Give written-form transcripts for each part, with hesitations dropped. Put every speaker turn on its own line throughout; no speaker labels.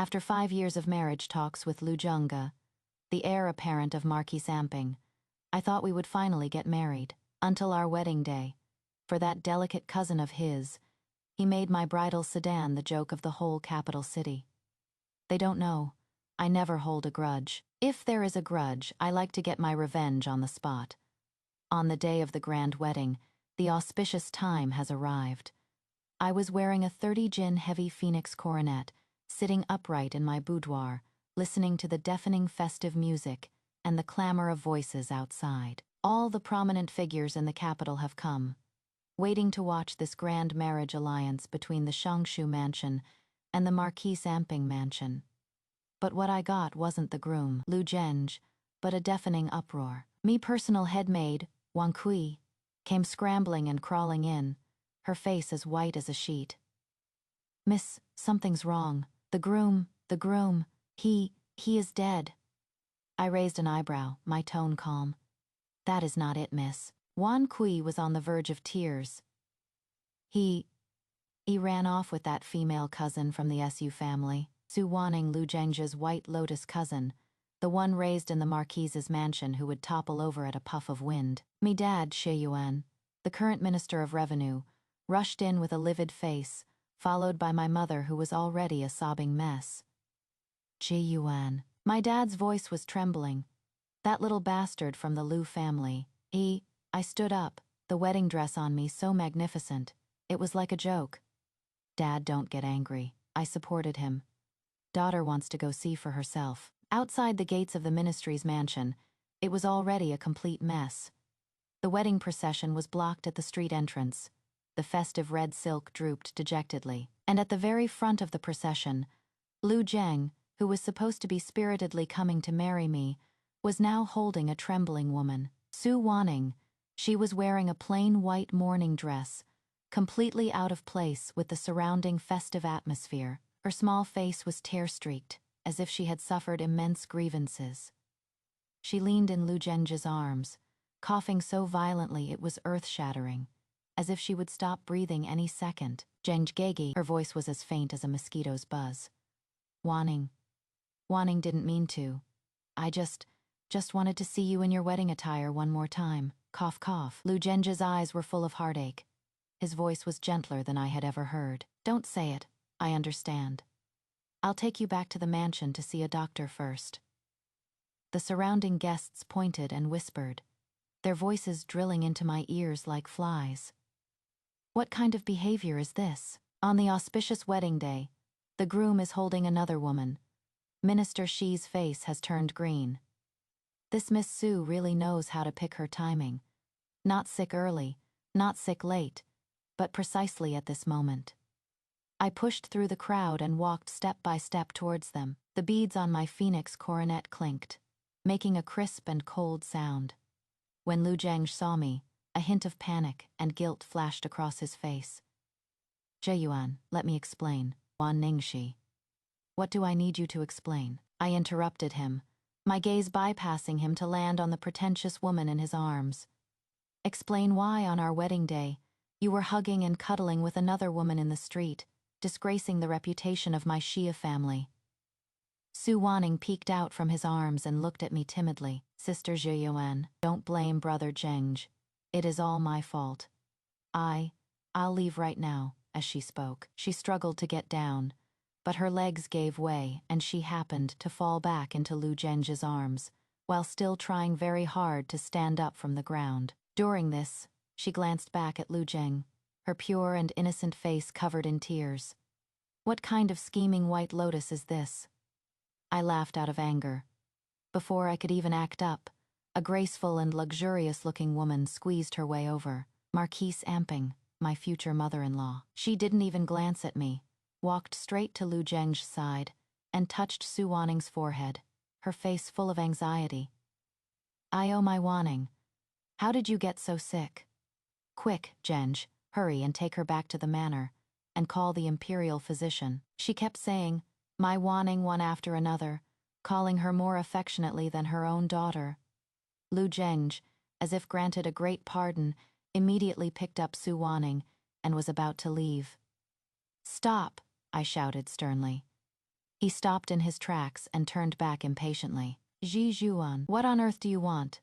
After 5 years of marriage talks with Lu Junga, the heir apparent of Marquis Amping, I thought we would finally get married, until our wedding day. For that delicate cousin of his, he made my bridal sedan the joke of the whole capital city. They don't know. I never hold a grudge. If there is a grudge, I like to get my revenge on the spot. On the day of the grand wedding, the auspicious time has arrived. I was wearing a 30-gin heavy phoenix coronet, sitting upright in my boudoir, listening to the deafening festive music and the clamor of voices outside. All the prominent figures in the capital have come, waiting to watch this grand marriage alliance between the Shangshu mansion and the Marquis Amping mansion. But what I got wasn't the groom, Lu Zheng, but a deafening uproar. Me personal head maid, Wang Kui, came scrambling and crawling in, her face as white as a sheet. "Miss, something's wrong. The groom, he is dead." I raised an eyebrow, my tone calm. "That is not it, miss." Wan Kui was on the verge of tears. He ran off with that female cousin from the Su family, Su Wanning, Lu Zheng's White Lotus cousin, the one raised in the Marquise's mansion who would topple over at a puff of wind. Me dad, Shi Yuan, the current Minister of Revenue, rushed in with a livid face, followed by my mother who was already a sobbing mess. "Ji Yuan." My dad's voice was trembling. That little bastard from the Lu family. I stood up, the wedding dress on me so magnificent. It was like a joke. "Dad, don't get angry." I supported him. "Daughter wants to go see for herself." Outside the gates of the ministry's mansion, it was already a complete mess. The wedding procession was blocked at the street entrance. The festive red silk drooped dejectedly. And at the very front of the procession, Lu Zheng, who was supposed to be spiritedly coming to marry me, was now holding a trembling woman. Su Wanning. She was wearing a plain white mourning dress, completely out of place with the surrounding festive atmosphere. Her small face was tear-streaked, as if she had suffered immense grievances. She leaned in Lu Zheng's arms, coughing so violently it was earth-shattering, as if she would stop breathing any second. "Zheng Gegi," her voice was as faint as a mosquito's buzz. Wanning didn't mean to. I just wanted to see you in your wedding attire one more time." Cough, cough. Lu Zheng's eyes were full of heartache. His voice was gentler than I had ever heard. "Don't say it. I understand. I'll take you back to the mansion to see a doctor first." The surrounding guests pointed and whispered, their voices drilling into my ears like flies. What kind of behavior is this? On the auspicious wedding day, the groom is holding another woman. Minister Shi's face has turned green. This Miss Su really knows how to pick her timing. Not sick early, not sick late, but precisely at this moment. I pushed through the crowd and walked step by step towards them. The beads on my phoenix coronet clinked, making a crisp and cold sound. When Lu Zheng saw me, a hint of panic and guilt flashed across his face. "Jie Yuan, let me explain." "Wan Ningxi. What do I need you to explain?" I interrupted him, my gaze bypassing him to land on the pretentious woman in his arms. "Explain why on our wedding day you were hugging and cuddling with another woman in the street, disgracing the reputation of my Xia family." Su Wanning peeked out from his arms and looked at me timidly. "Sister Jie Yuan, don't blame Brother Zheng. It is all my fault. I'll leave right now." As she spoke, she struggled to get down, but her legs gave way and she happened to fall back into Lu Zheng's arms, while still trying very hard to stand up from the ground. During this, she glanced back at Lu Zheng, her pure and innocent face covered in tears. "What kind of scheming white lotus is this?" I laughed out of anger. Before I could even act up, a graceful and luxurious-looking woman squeezed her way over. Marquis Amping, my future mother-in-law. She didn't even glance at me, walked straight to Lu Zheng's side, and touched Su Wanning's forehead, her face full of anxiety. "Oh my Wanning, how did you get so sick? Quick, Zheng, hurry and take her back to the manor, and call the Imperial physician." She kept saying, "my Wanning," one after another, calling her more affectionately than her own daughter. Lu Zheng, as if granted a great pardon, immediately picked up Su Wanning and was about to leave. "Stop," I shouted sternly. He stopped in his tracks and turned back impatiently. Ji Zhuan, what on earth do you want?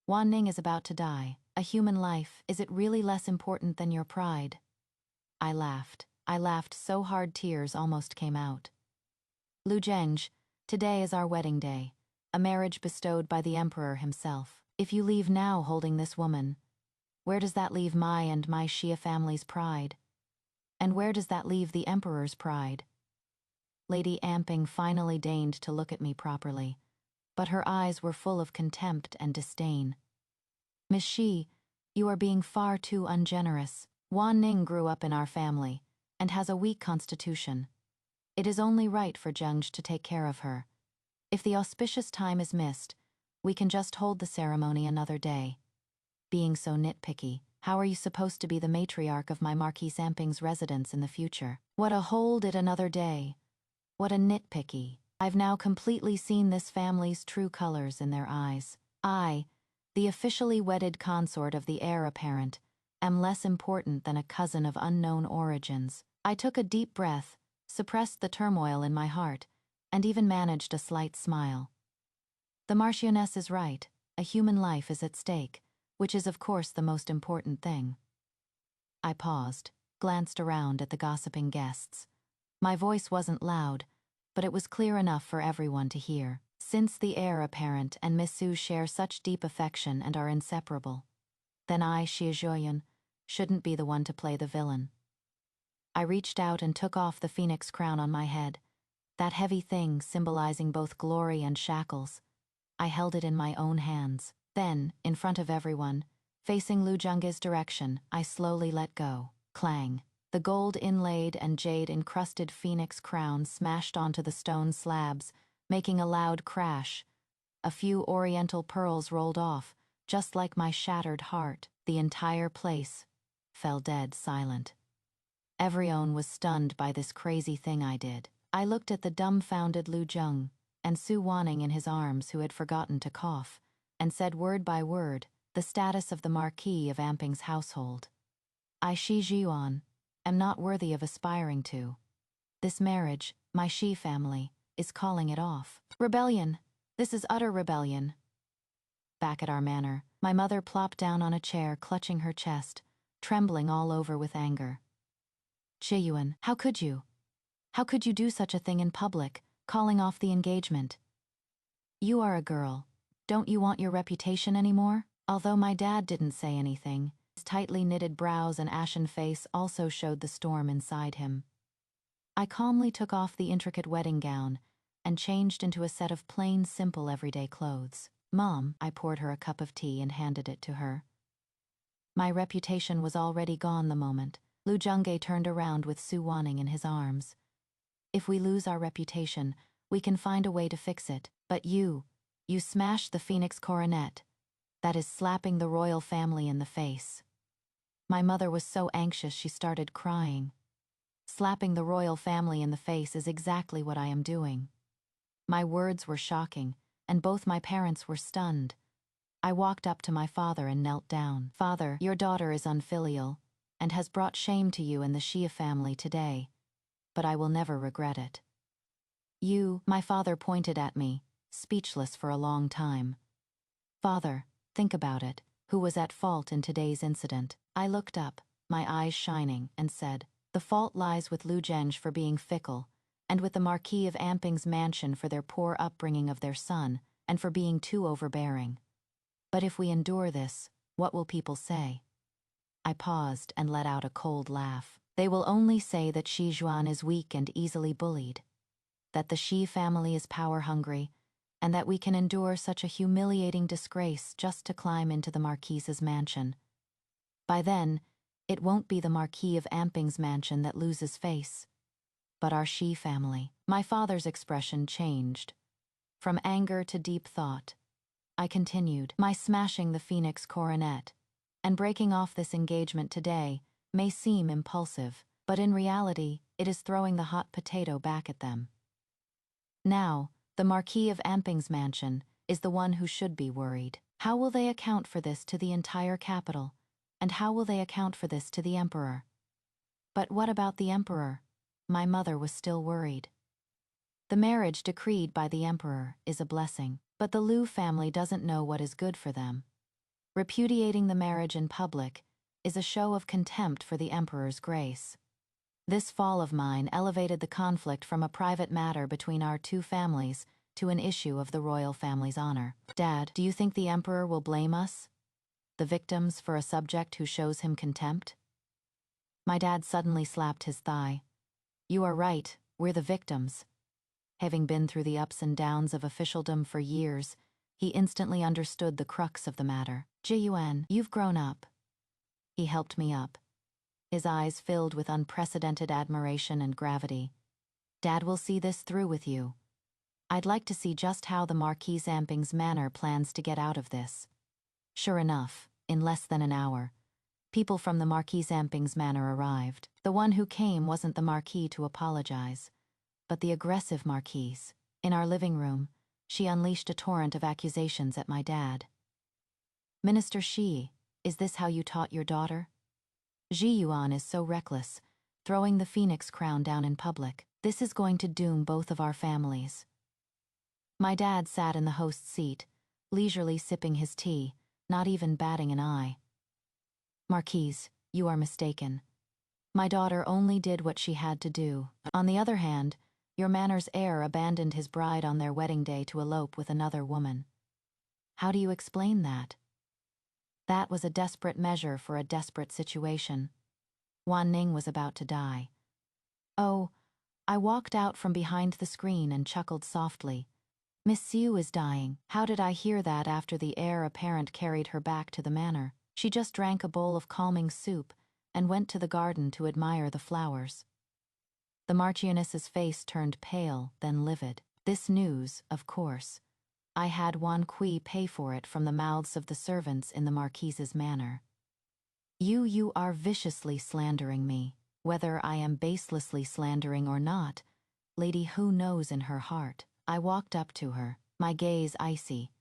Wan Ning is about to die. A human life, is it really less important than your pride? I laughed. I laughed so hard tears almost came out. Lu Zhengzhi, today is our wedding day, a marriage bestowed by the emperor himself. If you leave now holding this woman, where does that leave my and my Xia family's pride? And where does that leave the emperor's pride? Lady Amping finally deigned to look at me properly, but her eyes were full of contempt and disdain. Miss Xi, you are being far too ungenerous. Wan Ning grew up in our family, and has a weak constitution. It is only right for Zhengzhi to take care of her. If the auspicious time is missed, we can just hold the ceremony another day. Being so nitpicky, how are you supposed to be the matriarch of my Marquis Amping's residence in the future? What a hold it another day. What a nitpicky. I've now completely seen this family's true colors in their eyes. I, the officially wedded consort of the heir apparent, am less important than a cousin of unknown origins. I took a deep breath, suppressed the turmoil in my heart, and even managed a slight smile. The Marchioness is right. A human life is at stake, which is of course the most important thing. I paused, glanced around at the gossiping guests. My voice wasn't loud, but it was clear enough for everyone to hear. Since the heir apparent and Miss Su share such deep affection and are inseparable, then I, Xie Zhuoyun, shouldn't be the one to play the villain. I reached out and took off the phoenix crown on my head, that heavy thing symbolizing both glory and shackles. I held it in my own hands. Then, in front of everyone, facing Lu Zhengge's direction, I slowly let go. Clang. The gold-inlaid and jade-encrusted phoenix crown smashed onto the stone slabs, making a loud crash. A few oriental pearls rolled off, just like my shattered heart. The entire place fell dead silent. Everyone was stunned by this crazy thing I did. I looked at the dumbfounded Lu Zheng and Su Wanning in his arms, who had forgotten to cough, and said word by word the status of the Marquis of Amping's household. I, Xi Zhuan, am not worthy of aspiring to. This marriage, my Xi family, is calling it off. Rebellion! This is utter rebellion. Back at our manor, my mother plopped down on a chair, clutching her chest, trembling all over with anger. Zhiyuan, how could you? How could you do such a thing in public, calling off the engagement? You are a girl. Don't you want your reputation anymore? Although my dad didn't say anything, his tightly knitted brows and ashen face also showed the storm inside him. I calmly took off the intricate wedding gown and changed into a set of plain, simple, everyday clothes. Mom, I poured her a cup of tea and handed it to her. My reputation was already gone the moment Lu Zhengge turned around with Su Wanning in his arms. If we lose our reputation, we can find a way to fix it. But you smashed the phoenix coronet. That is slapping the royal family in the face. My mother was so anxious she started crying. Slapping the royal family in the face is exactly what I am doing. My words were shocking, and both my parents were stunned. I walked up to my father and knelt down. Father, your daughter is unfilial, and has brought shame to you and the Xia family today, but I will never regret it. My father pointed at me, speechless for a long time. Father, think about it. Who was at fault in today's incident? I looked up, my eyes shining, and said, the fault lies with Lu Zhengzhi for being fickle, and with the Marquis of Amping's mansion for their poor upbringing of their son, and for being too overbearing. But if we endure this, what will people say? I paused and let out a cold laugh. They will only say that Xi Zhuan is weak and easily bullied, that the Xi family is power-hungry, and that we can endure such a humiliating disgrace just to climb into the Marquis's mansion. By then, it won't be the Marquis of Amping's mansion that loses face, but our Xi family. My father's expression changed, from anger to deep thought. I continued, my smashing the phoenix coronet and breaking off this engagement today may seem impulsive, but in reality, it is throwing the hot potato back at them. Now, the Marquis of Amping's mansion is the one who should be worried. How will they account for this to the entire capital, and how will they account for this to the emperor? But what about the emperor? My mother was still worried. The marriage decreed by the emperor is a blessing, but the Liu family doesn't know what is good for them. Repudiating the marriage in public is a show of contempt for the emperor's grace. This fall of mine elevated the conflict from a private matter between our two families to an issue of the royal family's honor. Dad, do you think the emperor will blame us, the victims, for a subject who shows him contempt? My dad suddenly slapped his thigh. You are right, we're the victims. Having been through the ups and downs of officialdom for years, he instantly understood the crux of the matter. Jiyuan, you've grown up. He helped me up, his eyes filled with unprecedented admiration and gravity. Dad will see this through with you. I'd like to see just how the Marquis Zamping's manor plans to get out of this. Sure enough, in less than an hour, people from the Marquis Zamping's manor arrived. The one who came wasn't the Marquis to apologize, but the aggressive Marquise. In our living room, she unleashed a torrent of accusations at my dad. Minister Shi, is this how you taught your daughter? Ji Yuan is so reckless, throwing the phoenix crown down in public. This is going to doom both of our families. My dad sat in the host's seat, leisurely sipping his tea, not even batting an eye. Marquise, you are mistaken. My daughter only did what she had to do. On the other hand, your manor's heir abandoned his bride on their wedding day to elope with another woman. How do you explain that? That was a desperate measure for a desperate situation. Wan Ning was about to die. Oh, I walked out from behind the screen and chuckled softly. Miss Siu is dying. How did I hear that after the heir apparent carried her back to the manor? She just drank a bowl of calming soup and went to the garden to admire the flowers. The Marchioness's face turned pale, then livid. This news, of course. I had Wan Kui pay for it from the mouths of the servants in the Marquise's manor. You are viciously slandering me. Whether I am baselessly slandering or not, Lady Who knows in her heart. I walked up to her, my gaze icy.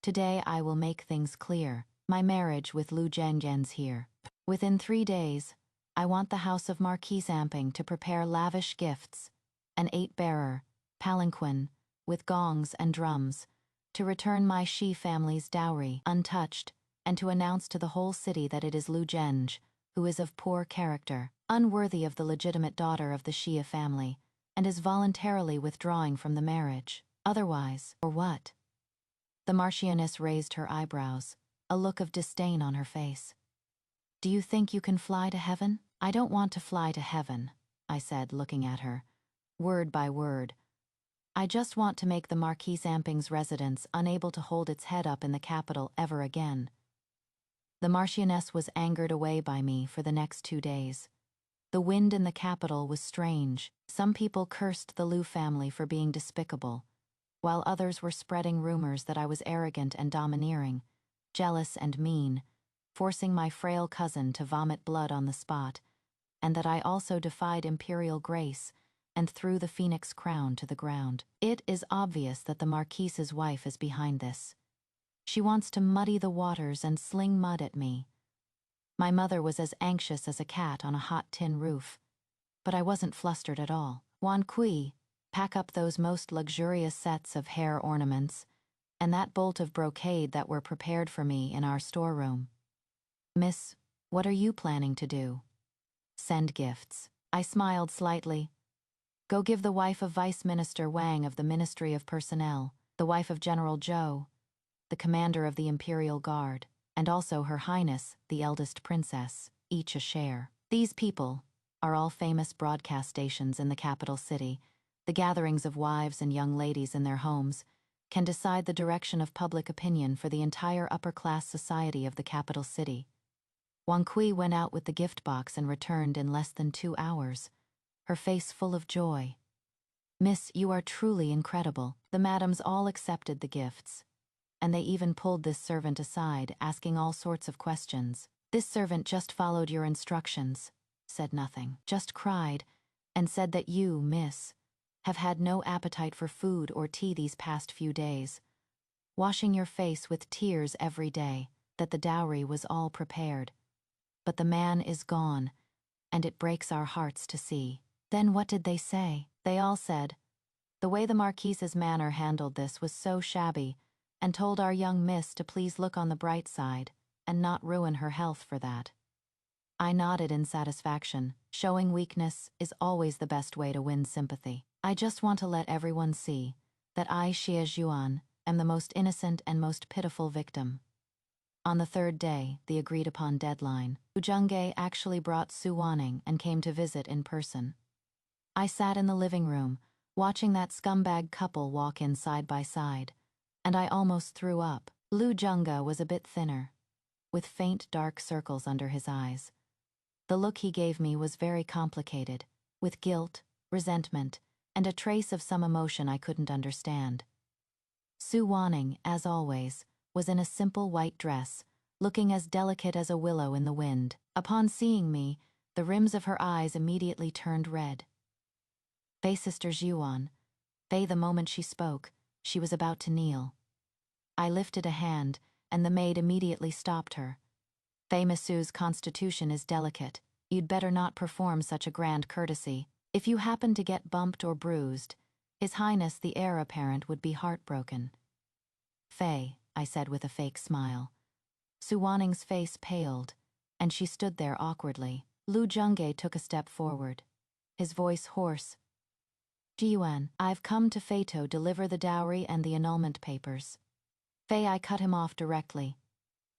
Today I will make things clear. My marriage with Lu Zhenyan's here. Within 3 days, I want the house of Marquis Zamping to prepare lavish gifts, an 8-bearer, palanquin, with gongs and drums, to return my Shi family's dowry untouched, and to announce to the whole city that it is Lu Zheng, who is of poor character, unworthy of the legitimate daughter of the Xia family, and is voluntarily withdrawing from the marriage. Otherwise, or what? The Marchioness raised her eyebrows, a look of disdain on her face. Do you think you can fly to heaven? I don't want to fly to heaven, I said, looking at her, word by word. I just want to make the Marquis Zamping's residence unable to hold its head up in the capital ever again. The Marchioness was angered away by me for the next 2 days. The wind in the capital was strange. Some people cursed the Liu family for being despicable, while others were spreading rumors that I was arrogant and domineering, jealous and mean, forcing my frail cousin to vomit blood on the spot, and that I also defied imperial grace and threw the phoenix crown to the ground. It is obvious that the Marquise's wife is behind this. She wants to muddy the waters and sling mud at me. My mother was as anxious as a cat on a hot tin roof, but I wasn't flustered at all. Wan Kui, pack up those most luxurious sets of hair ornaments and that bolt of brocade that were prepared for me in our storeroom. Miss, what are you planning to do? Send gifts. I smiled slightly. Go give the wife of Vice Minister Wang of the Ministry of Personnel, the wife of General Zhou, the commander of the Imperial Guard, and also Her Highness, the eldest princess, each a share. These people are all famous broadcast stations in the capital city. The gatherings of wives and young ladies in their homes can decide the direction of public opinion for the entire upper-class society of the capital city. Wang Kui went out with the gift box and returned in less than 2 hours, her face full of joy. Miss, you are truly incredible. The madams all accepted the gifts, and they even pulled this servant aside, asking all sorts of questions. This servant just followed your instructions, said nothing, just cried, and said that you, miss, have had no appetite for food or tea these past few days, washing your face with tears every day, that the dowry was all prepared. But the man is gone, and it breaks our hearts to see. Then what did they say? They all said, The way the Marquise's manner handled this was so shabby, and told our young miss to please look on the bright side, and not ruin her health for that. I nodded in satisfaction. Showing weakness is always the best way to win sympathy. I just want to let everyone see that I, Xie Zhuan, am the most innocent and most pitiful victim. On the third day, the agreed-upon deadline, Lu Zhengge actually brought Su Wanning and came to visit in person. I sat in the living room, watching that scumbag couple walk in side by side, and I almost threw up. Lu Zhengge was a bit thinner, with faint dark circles under his eyes. The look he gave me was very complicated, with guilt, resentment, and a trace of some emotion I couldn't understand. Su Wanning, as always, was in a simple white dress, looking as delicate as a willow in the wind. Upon seeing me, the rims of her eyes immediately turned red. Fei Sister Zhuan. Fei, the moment she spoke, she was about to kneel. I lifted a hand, and the maid immediately stopped her. Fei Masu's constitution is delicate. You'd better not perform such a grand courtesy. If you happen to get bumped or bruised, His Highness the heir apparent would be heartbroken. Fei, I said with a fake smile. Su Wanning's face paled, and she stood there awkwardly. Lu Zhengge took a step forward, his voice hoarse. Jiyuan, I've come to Fei to deliver the dowry and the annulment papers. Fei, I cut him off directly.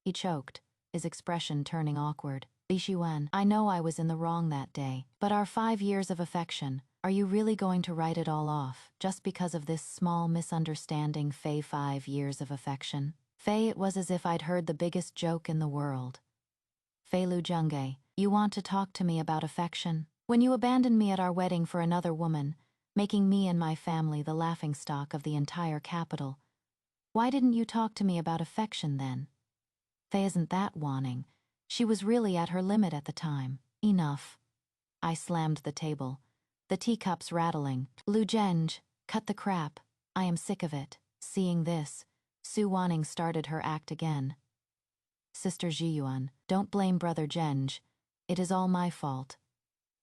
He choked, his expression turning awkward. Li Xuan, I know I was in the wrong that day, but our 5 years of affection, are you really going to write it all off, just because of this small misunderstanding? Fei, 5 years of affection? Fei, it was as if I'd heard the biggest joke in the world. Fei Lu Zhengge, you want to talk to me about affection? When you abandoned me at our wedding for another woman, making me and my family the laughingstock of the entire capital, why didn't you talk to me about affection then? Fei, isn't that Wanning? She was really at her limit at the time. Enough. I slammed the table, the teacups rattling. Lu Zhengge, cut the crap. I am sick of it. Seeing this, Su Wanning started her act again. Sister Jiyuan, don't blame Brother Zhengge. It is all my fault.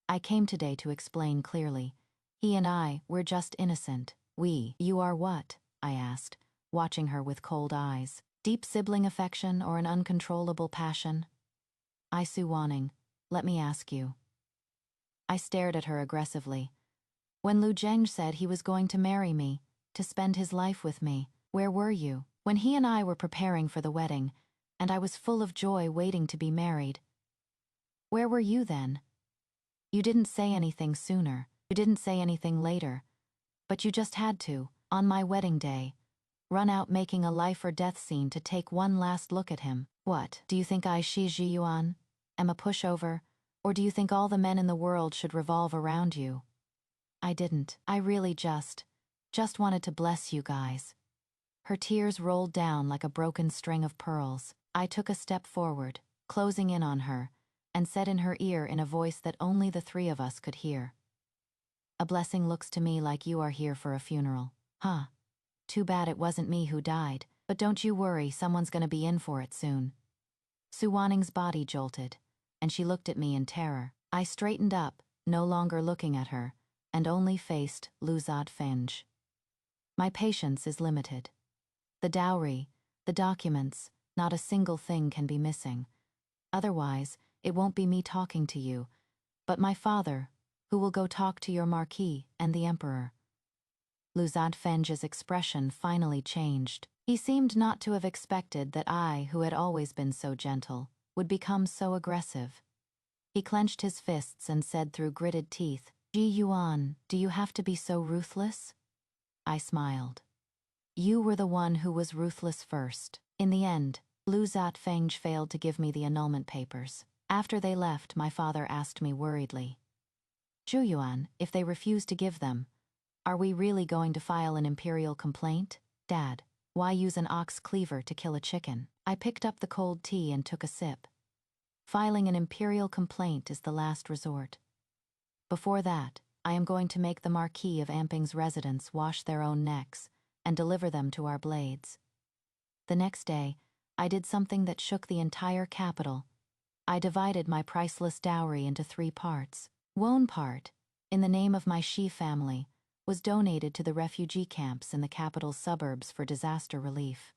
I came today to explain clearly. He and I, we're just innocent. You are what? I asked, watching her with cold eyes. Deep sibling affection or an uncontrollable passion? Su Wanning, let me ask you. I stared at her aggressively. When Lu Zhengge said he was going to marry me, to spend his life with me, where were you? When he and I were preparing for the wedding, and I was full of joy waiting to be married, where were you then? You didn't say anything sooner, you didn't say anything later, but you just had to, on my wedding day, run out making a life or death scene to take one last look at him. What, do you think I, Xie Zhiyuan, am a pushover, or do you think all the men in the world should revolve around you? I didn't. I really just wanted to bless you guys. Her tears rolled down like a broken string of pearls. I took a step forward, closing in on her, and said in her ear in a voice that only the 3 of us could hear. A blessing looks to me like you are here for a funeral. Huh. Too bad it wasn't me who died, but don't you worry, someone's gonna be in for it soon. Su Wanning's body jolted, and she looked at me in terror. I straightened up, no longer looking at her, and only faced Lu Zhengge. My patience is limited. The dowry, the documents, not a single thing can be missing. Otherwise, it won't be me talking to you, but my father, who will go talk to your Marquis and the Emperor. Lu Zhengge's expression finally changed. He seemed not to have expected that I, who had always been so gentle, would become so aggressive. He clenched his fists and said through gritted teeth, Jiyuan, do you have to be so ruthless? I smiled. You were the one who was ruthless first. In the end, Lu Zhengge failed to give me the annulment papers. After they left, my father asked me worriedly, Jiyuan, if they refuse to give them, are we really going to file an Imperial complaint? Dad, why use an ox cleaver to kill a chicken? I picked up the cold tea and took a sip. Filing an Imperial complaint is the last resort. Before that, I am going to make the Marquis of Amping's residents wash their own necks and deliver them to our blades. The next day, I did something that shook the entire capital. I divided my priceless dowry into 3 parts. One part, in the name of my Xi family, was donated to the refugee camps in the capital's suburbs for disaster relief.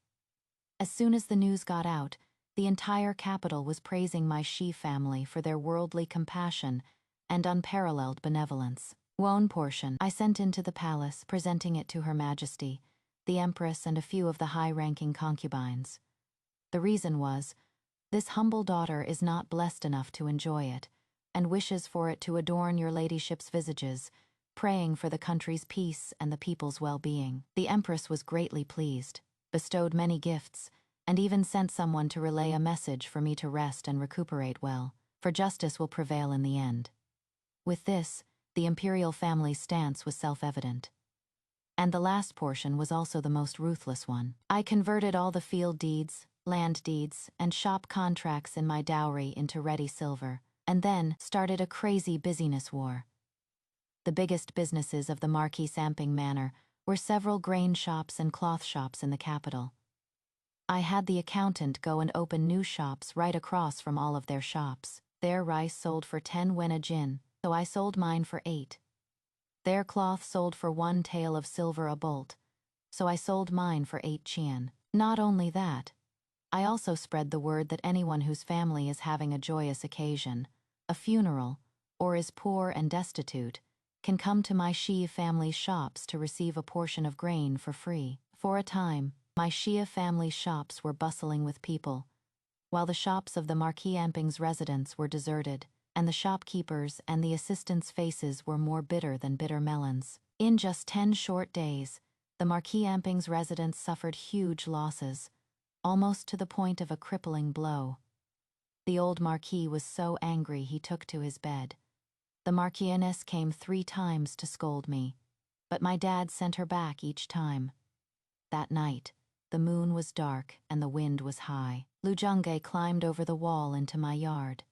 As soon as the news got out, the entire capital was praising my Shi family for their worldly compassion and unparalleled benevolence. One portion I sent into the palace, presenting it to Her Majesty, the Empress, and a few of the high-ranking concubines. The reason was, this humble daughter is not blessed enough to enjoy it, and wishes for it to adorn your ladyship's visages, praying for the country's peace and the people's well-being. The Empress was greatly pleased, bestowed many gifts, and even sent someone to relay a message for me to rest and recuperate well, for justice will prevail in the end. With this, the Imperial family's stance was self-evident. And the last portion was also the most ruthless one. I converted all the field deeds, land deeds, and shop contracts in my dowry into ready silver, and then started a crazy busyness war. The biggest businesses of the Marquis Samping Manor were several grain shops and cloth shops in the capital. I had the accountant go and open new shops right across from all of their shops. Their rice sold for 10 wena jin, so I sold mine for 8. Their cloth sold for 1 tael of silver a bolt, so I sold mine for 8 chien. Not only that, I also spread the word that anyone whose family is having a joyous occasion, a funeral, or is poor and destitute, can come to my Shia family's shops to receive a portion of grain for free. For a time, my Shia family's shops were bustling with people, while the shops of the Marquis Amping's residents were deserted, and the shopkeepers and the assistants' faces were more bitter than bitter melons. In just 10 short days, the Marquis Amping's residents suffered huge losses, almost to the point of a crippling blow. The old Marquis was so angry he took to his bed. The Marquioness came 3 times to scold me, but my dad sent her back each time. That night, the moon was dark and the wind was high. Lu Zhengge climbed over the wall into my yard.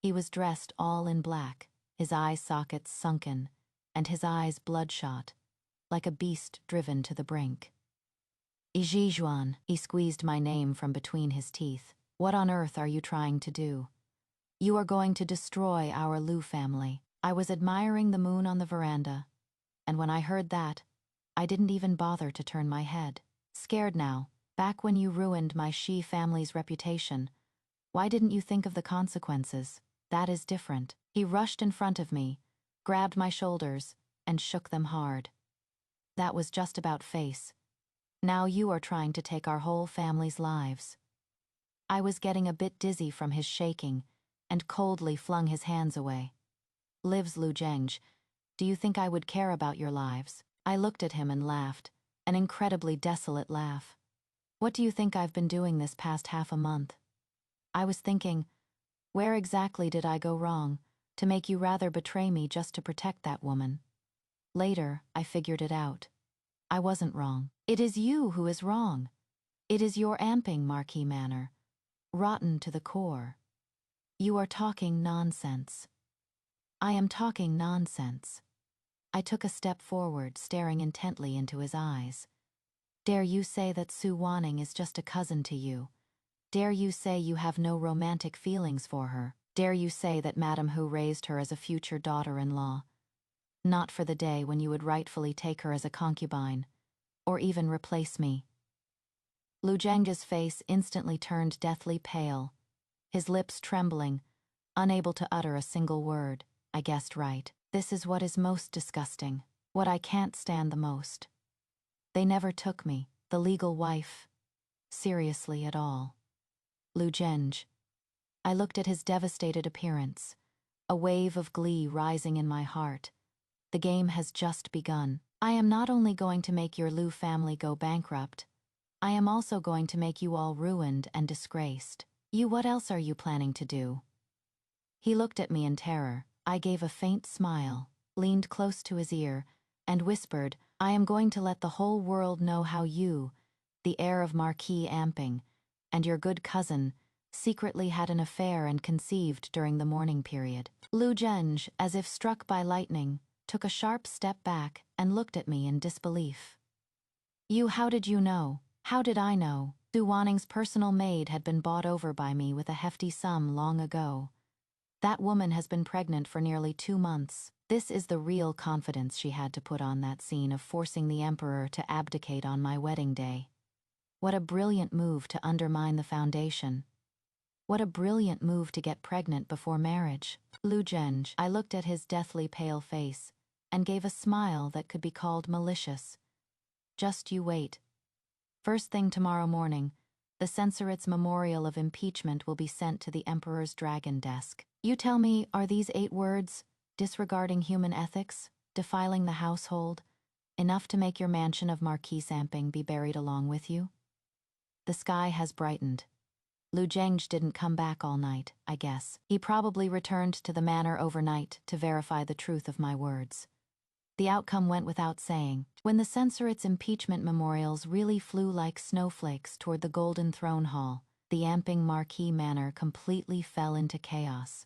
He was dressed all in black, his eye sockets sunken, and his eyes bloodshot, like a beast driven to the brink. Ijijuan, he squeezed my name from between his teeth. What on earth are you trying to do? You are going to destroy our Lu family. I was admiring the moon on the veranda, and when I heard that, I didn't even bother to turn my head. Scared now, back when you ruined my Shi family's reputation, why didn't you think of the consequences? That is different. He rushed in front of me, grabbed my shoulders, and shook them hard. That was just about face. Now you are trying to take our whole family's lives. I was getting a bit dizzy from his shaking, and coldly flung his hands away. Lives Lu Zhengge, do you think I would care about your lives? I looked at him and laughed, an incredibly desolate laugh. What do you think I've been doing this past half a month? I was thinking, where exactly did I go wrong to make you rather betray me just to protect that woman? Later, I figured it out. I wasn't wrong. It is you who is wrong. It is your Amping Marquis manner, rotten to the core. You are talking nonsense. I am talking nonsense. I took a step forward, staring intently into his eyes. Dare you say that Su Wanning is just a cousin to you? Dare you say you have no romantic feelings for her? Dare you say that Madame Hu raised her as a future daughter-in-law? Not for the day when you would rightfully take her as a concubine, or even replace me. Lu Zhengge's face instantly turned deathly pale, his lips trembling, unable to utter a single word. I guessed right. This is what is most disgusting, what I can't stand the most. They never took me, the legal wife, seriously at all. Lu Zhengge. I looked at his devastated appearance, a wave of glee rising in my heart. The game has just begun. I am not only going to make your Lu family go bankrupt, I am also going to make you all ruined and disgraced. What else are you planning to do? He looked at me in terror. I gave a faint smile, leaned close to his ear, and whispered, I am going to let the whole world know how you, the heir of Marquis Amping, and your good cousin, secretly had an affair and conceived during the mourning period. Lu Zhengge, as if struck by lightning, took a sharp step back and looked at me in disbelief. How did you know? How did I know? Su Wanning's personal maid had been bought over by me with a hefty sum long ago. That woman has been pregnant for nearly 2 months. This is the real confidence she had to put on that scene of forcing the emperor to abdicate on my wedding day. What a brilliant move to undermine the foundation. What a brilliant move to get pregnant before marriage. Lu Zheng, I looked at his deathly pale face and gave a smile that could be called malicious. Just you wait. First thing tomorrow morning, the censorate's memorial of impeachment will be sent to the emperor's dragon desk. You tell me, are these 8 words, disregarding human ethics, defiling the household, enough to make your mansion of Marquis Samping be buried along with you? The sky has brightened. Lu Zheng didn't come back all night, I guess. He probably returned to the manor overnight to verify the truth of my words. The outcome went without saying. When the censorate's impeachment memorials really flew like snowflakes toward the Golden Throne Hall, the Amping Marquis Manor completely fell into chaos.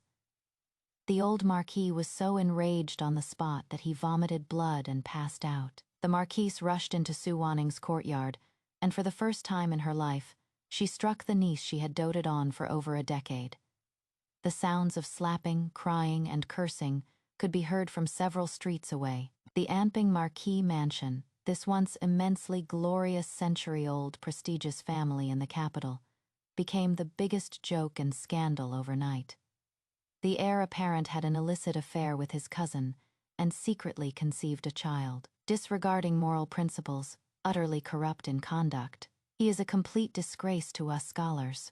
The old Marquis was so enraged on the spot that he vomited blood and passed out. The Marquise rushed into Su Wanning's courtyard, and for the first time in her life, she struck the niece she had doted on for over a decade. The sounds of slapping, crying, and cursing could be heard from several streets away. The Amping Marquis Mansion, this once immensely glorious century-old prestigious family in the capital, became the biggest joke and scandal overnight. The heir apparent had an illicit affair with his cousin and secretly conceived a child. Disregarding moral principles, utterly corrupt in conduct, he is a complete disgrace to us scholars.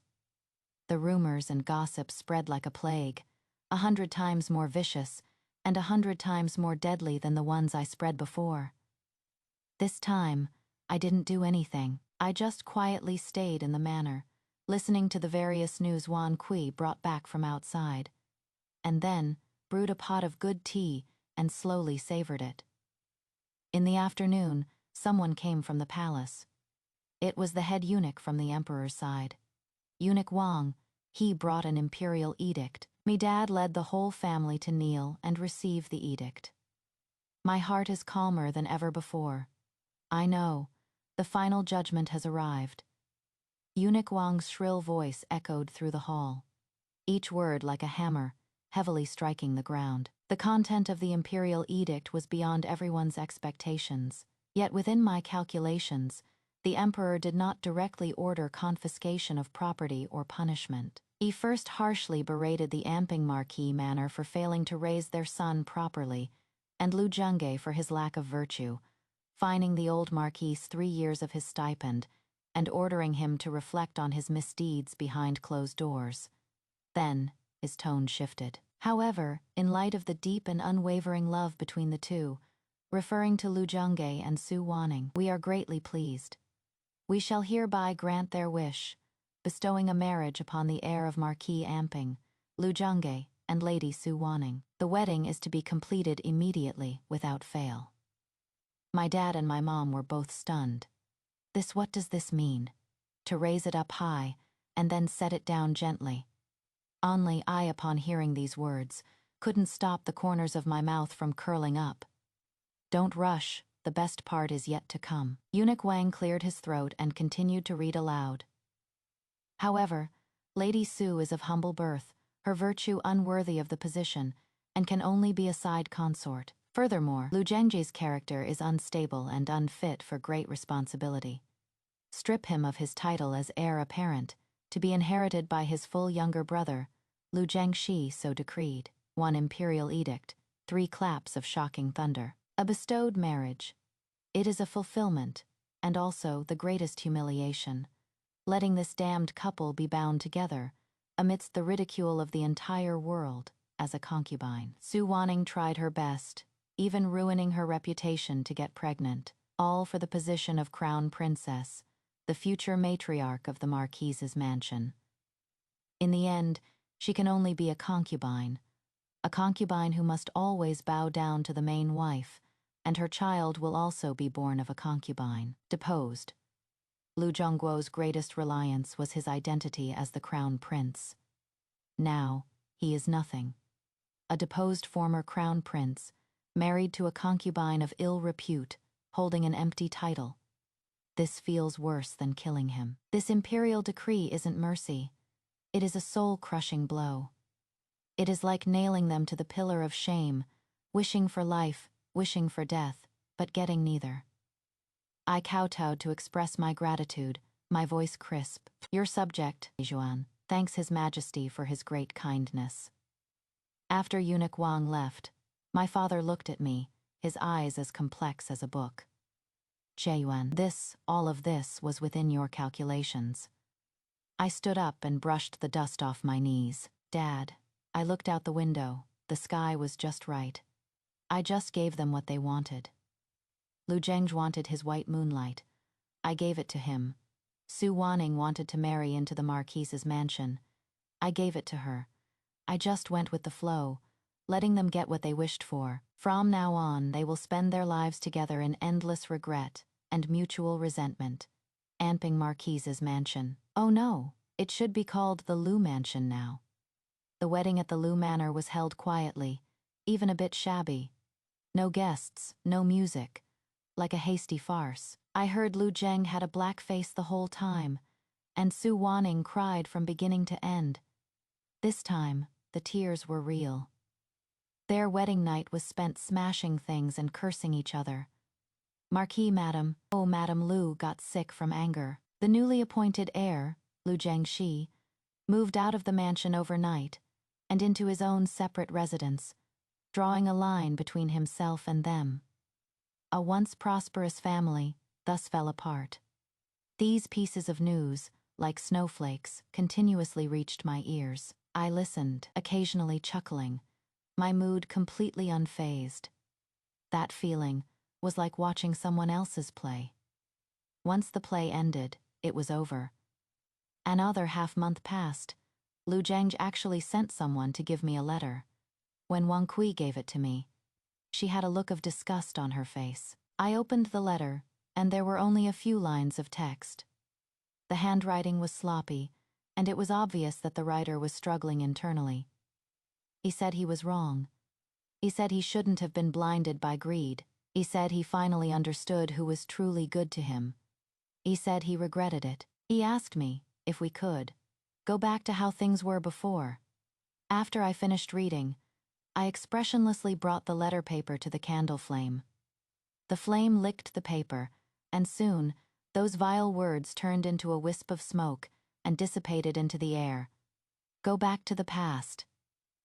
The rumors and gossip spread like a plague, 100 times more vicious and 100 times more deadly than the ones I spread before. This time, I didn't do anything. I just quietly stayed in the manor, listening to the various news Wan Kui brought back from outside, and then brewed a pot of good tea and slowly savored it. In the afternoon, someone came from the palace. It was the head eunuch from the emperor's side. Eunuch Wang. He brought an imperial edict. Me dad led the whole family to kneel and receive the edict. My heart is calmer than ever before. I know, the final judgment has arrived. Eunuch Wang's shrill voice echoed through the hall, each word like a hammer, heavily striking the ground. The content of the imperial edict was beyond everyone's expectations, yet within my calculations, the emperor did not directly order confiscation of property or punishment. He first harshly berated the Amping Marquis Manor for failing to raise their son properly, and Lu Zheng for his lack of virtue, fining the old Marquis 3 years of his stipend, and ordering him to reflect on his misdeeds behind closed doors. Then, his tone shifted. However, in light of the deep and unwavering love between the two, referring to Lu Zheng and Su Wanning, we are greatly pleased. We shall hereby grant their wish, bestowing a marriage upon the heir of Marquis Amping, Lu Zheng, and Lady Su Wanning. The wedding is to be completed immediately, without fail. My dad and my mom were both stunned. What does this mean? To raise it up high, and then set it down gently. Only I, upon hearing these words, couldn't stop the corners of my mouth from curling up. Don't rush, the best part is yet to come. Eunuch Wang cleared his throat and continued to read aloud. However, Lady Su is of humble birth, her virtue unworthy of the position, and can only be a side consort. Furthermore, Lu Zheng's character is unstable and unfit for great responsibility. Strip him of his title as heir apparent, to be inherited by his full younger brother, Lu Zhengxi so decreed. 1 Imperial edict, 3 claps of shocking thunder. A bestowed marriage. It is a fulfillment, and also the greatest humiliation, letting this damned couple be bound together, amidst the ridicule of the entire world, as a concubine. Su Wanning tried her best, even ruining her reputation to get pregnant, all for the position of crown princess, the future matriarch of the Marquise's mansion. In the end, she can only be a concubine who must always bow down to the main wife, and her child will also be born of a concubine. Deposed. Lu Zhongguo's greatest reliance was his identity as the crown prince. Now, he is nothing. A deposed former crown prince, married to a concubine of ill repute, holding an empty title. This feels worse than killing him. This imperial decree isn't mercy. It is a soul-crushing blow. It is like nailing them to the pillar of shame, wishing for life, wishing for death, but getting neither. I kowtowed to express my gratitude, my voice crisp. Your subject, Juan, thanks His Majesty for his great kindness. After Eunuch Wang left, my father looked at me, his eyes as complex as a book. Yuan, all of this was within your calculations. I stood up and brushed the dust off my knees. Dad, I looked out the window. The sky was just right. I just gave them what they wanted. Lu Zheng wanted his white moonlight. I gave it to him. Su Wanning wanted to marry into the Marquise's mansion. I gave it to her. I just went with the flow, letting them get what they wished for. From now on, they will spend their lives together in endless regret and mutual resentment. Anping Marquise's mansion. Oh no, it should be called the Lu Mansion now. The wedding at the Lu Manor was held quietly, even a bit shabby. No guests, no music, like a hasty farce. I heard Lu Zheng had a black face the whole time, and Su Wanning cried from beginning to end. This time, the tears were real. Their wedding night was spent smashing things and cursing each other. Marquis Madame Lu got sick from anger. The newly appointed heir, Lu Zhengxi, moved out of the mansion overnight and into his own separate residence, drawing a line between himself and them. A once prosperous family thus fell apart. These pieces of news, like snowflakes, continuously reached my ears. I listened, occasionally chuckling, my mood completely unfazed. That feeling was like watching someone else's play. Once the play ended, it was over. Another half-month passed. Lu Zheng actually sent someone to give me a letter. When Wang Kui gave it to me, she had a look of disgust on her face. I opened the letter, and there were only a few lines of text. The handwriting was sloppy, and it was obvious that the writer was struggling internally. He said he was wrong. He said he shouldn't have been blinded by greed. He said he finally understood who was truly good to him. He said he regretted it. He asked me, if we could, go back to how things were before. After I finished reading, I expressionlessly brought the letter paper to the candle flame. The flame licked the paper, and soon, those vile words turned into a wisp of smoke and dissipated into the air. Go back to the past.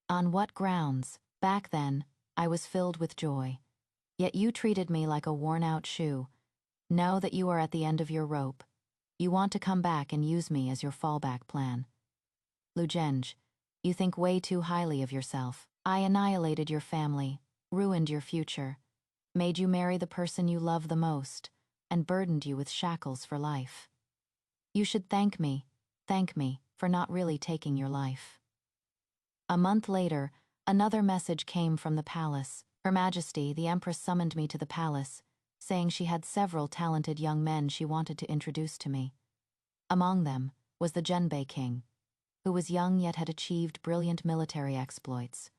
On what grounds? Back then, I was filled with joy. Yet you treated me like a worn-out shoe. Now that you are at the end of your rope, you want to come back and use me as your fallback plan. Lu Zheng, you think way too highly of yourself. I annihilated your family, ruined your future, made you marry the person you love the most, and burdened you with shackles for life. You should thank me for not really taking your life. A month later, another message came from the palace. Her Majesty, the Empress, summoned me to the palace, saying she had several talented young men she wanted to introduce to me. Among them was the Zhenbei king, who was young yet had achieved brilliant military exploits.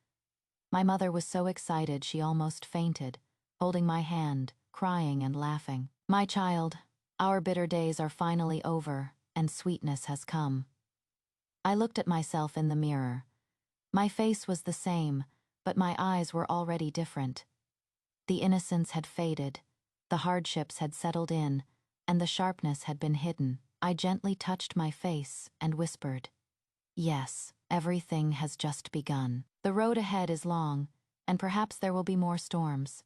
My mother was so excited she almost fainted, holding my hand, crying and laughing. My child, our bitter days are finally over, and sweetness has come. I looked at myself in the mirror. My face was the same, but my eyes were already different. The innocence had faded, the hardships had settled in, and the sharpness had been hidden. I gently touched my face and whispered, "Yes, everything has just begun. The road ahead is long, and perhaps there will be more storms.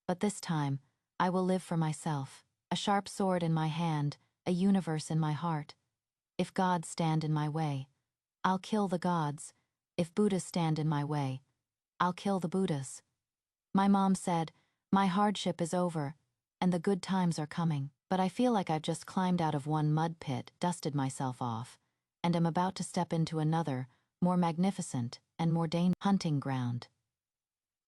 But this time, I will live for myself, a sharp sword in my hand, a universe in my heart. If gods stand in my way, I'll kill the gods. If Buddhas stand in my way, I'll kill the Buddhas." My mom said, "My hardship is over, and the good times are coming." But I feel like I've just climbed out of one mud pit, dusted myself off, and am about to step into another, more magnificent and more dangerous hunting ground.